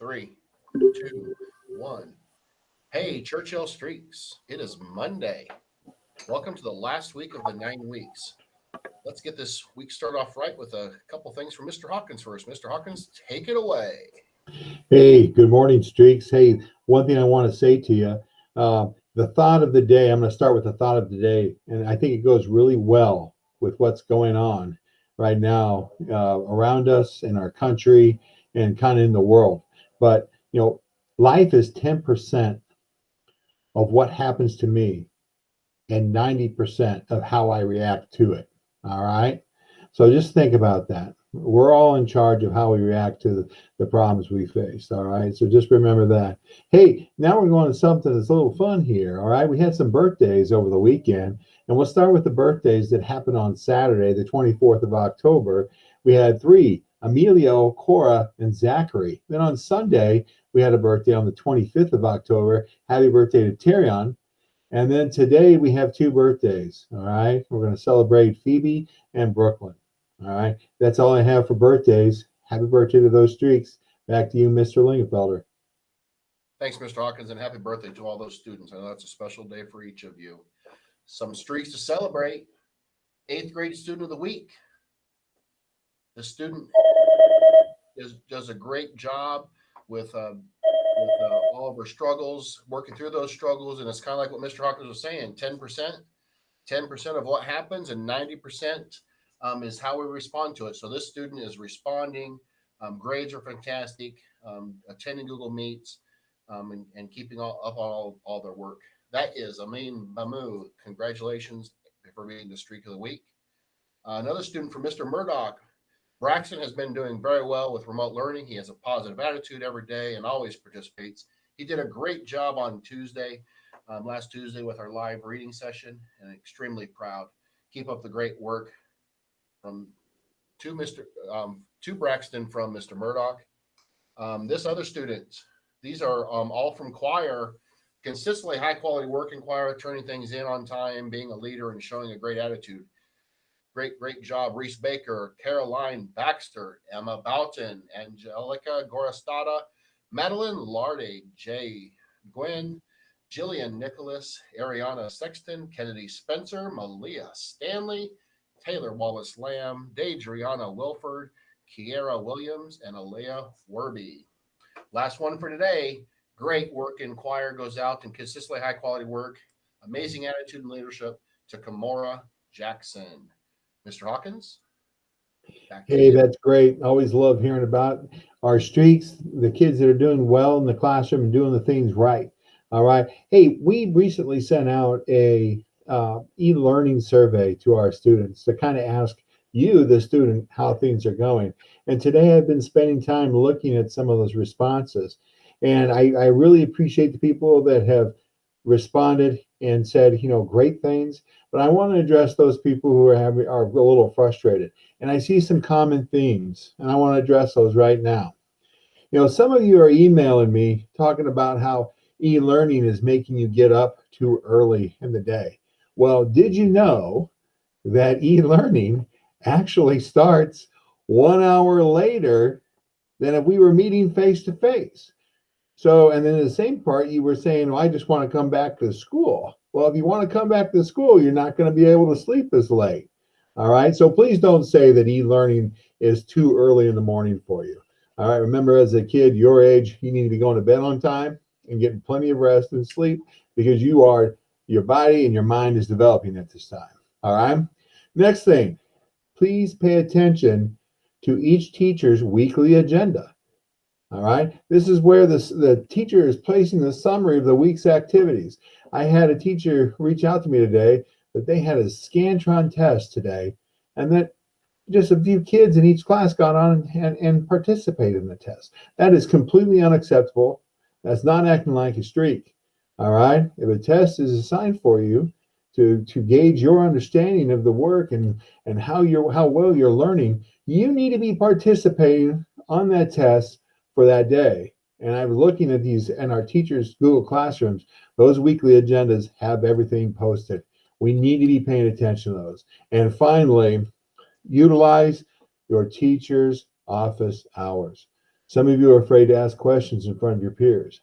Three, two, one. Hey, Churchill Streaks. It is Monday. Welcome to the last week of the 9 weeks. Let's get this week started off right with a couple things from Mr. Hawkins first. Mr. Hawkins, take it away. Hey, good morning, Streaks. Hey, one thing I want to say to you, the thought of the day, I'm going to start with the thought of the day, and I think it goes really well with what's going on right now around us in our country and kind of in the world. But, life is 10% of what happens to me and 90% of how I react to it. All right. So just think about that. We're all in charge of how we react to the problems we face. All right. So just remember that. Hey, now we're going to something that's a little fun here. All right. We had some birthdays over the weekend, and we'll start with the birthdays that happened on Saturday, the 24th of October. We had three: Emilio, Cora, and Zachary. Then on Sunday, we had a birthday on the 25th of October. Happy birthday to Terion. And then today we have two birthdays. All right. We're going to celebrate Phoebe and Brooklyn. All right. That's all I have for birthdays. Happy birthday to those streaks. Back to you, Mr. Lingenfelder. Thanks, Mr. Hawkins, and happy birthday to all those students. I know that's a special day for each of you. Some streaks to celebrate. Eighth grade student of the week. The student does a great job with all of her struggles, working through those struggles. And it's kind of like what Mr. Hawkins was saying, 10% of what happens, and 90% is how we respond to it. So this student is responding. Grades are fantastic, attending Google Meets, and keeping up on all their work. That is Amin Bamu. Congratulations for being the streak of the week. Another student from Mr. Murdoch. Braxton has been doing very well with remote learning. He has a positive attitude every day and always participates. He did a great job on Tuesday, last Tuesday, with our live reading session, and extremely proud. Keep up the great work. From to Braxton from Mr. Murdoch. This other student, these are all from choir, consistently high quality work in choir, turning things in on time, being a leader, and showing a great attitude. Great job, Reese Baker, Caroline Baxter, Emma Boughton, Angelica Gorostada, Madeline Larde, Jay Gwen, Jillian Nicholas, Ariana Sexton, Kennedy Spencer, Malia Stanley, Taylor Wallace Lamb, Deidreana Wilford, Kiera Williams, and Alea Werby. Last one for today. Great work in choir goes out and consistently high quality work. Amazing attitude and leadership to Kamora Jackson. Mr. Hawkins, back to Hey, you. that's great. Always love hearing about our streaks, the kids that are doing well in the classroom and doing the things right. All right. Hey, we recently sent out a e-learning survey to our students to kind of ask you, the student, how things are going. And today I've been spending time looking at some of those responses. And I really appreciate the people that have responded and said, great things. But I want to address those people who are a little frustrated. And I see some common themes, and I want to address those right now. Some of you are emailing me talking about how e-learning is making you get up too early in the day. Well, did you know that e-learning actually starts 1 hour later than if we were meeting face to face? So, and then in the same part, you were saying, well, I just want to come back to school. Well, if you want to come back to school, you're not going to be able to sleep as late. All right. So please don't say that e-learning is too early in the morning for you. All right. Remember, as a kid, your age, you need to be going to bed on time and getting plenty of rest and sleep, because your body and your mind is developing at this time. All right. Next thing, please pay attention to each teacher's weekly agenda. All right. This is where the teacher is placing the summary of the week's activities. I had a teacher reach out to me today that they had a Scantron test today, and that just a few kids in each class got on and participated in the test. That is completely unacceptable. That's not acting like a streak. All right. If a test is assigned for you to gauge your understanding of the work and how well you're learning, you need to be participating on that test for that day. And I was looking at these in our teachers' Google Classrooms. Those weekly agendas have everything posted. We need to be paying attention to those. And finally, utilize your teacher's office hours. Some of you are afraid to ask questions in front of your peers.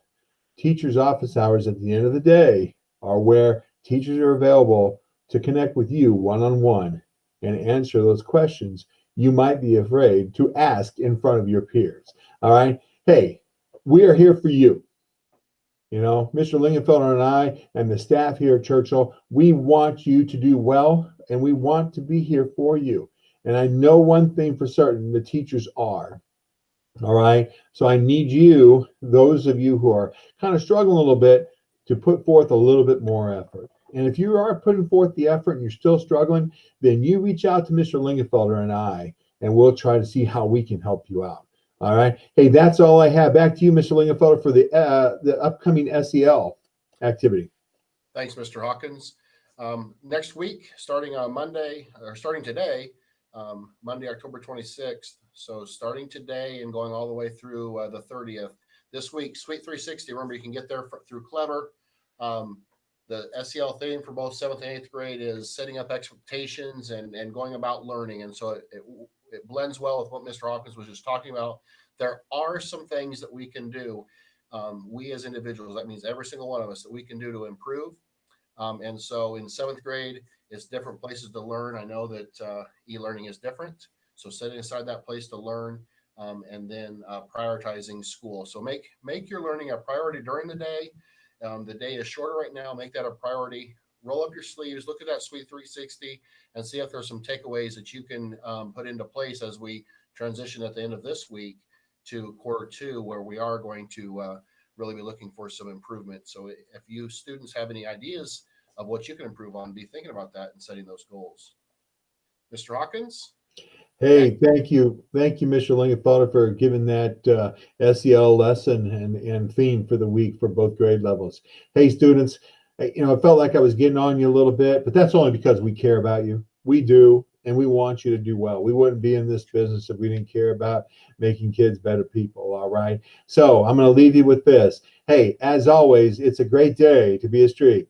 Teachers' office hours at the end of the day are where teachers are available to connect with you one-on-one and answer those questions you might be afraid to ask in front of your peers. All right. Hey, we are here for you. You know, Mr. Lingenfelder and I and the staff here at Churchill, we want you to do well and we want to be here for you. And I know one thing for certain, the teachers are. All right. So I need you, those of you who are kind of struggling a little bit, to put forth a little bit more effort. And if you are putting forth the effort and you're still struggling, then you reach out to Mr. Lingenfelder and I, and we'll try to see how we can help you out. All right. Hey, that's all I have. Back to you, Mr. Lingenfelder, for the upcoming SEL activity. Thanks, Mr. Hawkins. Next week, starting on Monday, or starting today, Monday, October 26th. So starting today and going all the way through the 30th. This week, Sweet 360. Remember, you can get there through Clever. The SEL theme for both 7th and 8th grade is setting up expectations and going about learning. And so it blends well with what Mr. Hawkins was just talking about. There are some things that we can do, we as individuals, that means every single one of us, that we can do to improve. And so in 7th grade, it's different places to learn. I know that e-learning is different. So setting aside that place to learn, and then prioritizing school. So make your learning a priority during the day. The day is shorter right now. Make that a priority. Roll up your sleeves, look at that Sweet 360, and see if there's some takeaways that you can put into place as we transition at the end of this week to Q2, where we are going to really be looking for some improvement. So if you students have any ideas of what you can improve on, be thinking about that and setting those goals. Mr. Hawkins? Hey, thank you. Thank you, Mr. Lingenfelder, for giving that SEL lesson and theme for the week for both grade levels. Hey, students, you know, I felt like I was getting on you a little bit, but that's only because we care about you. We do, and we want you to do well. We wouldn't be in this business if we didn't care about making kids better people, all right? So I'm going to leave you with this. Hey, as always, it's a great day to be a streak.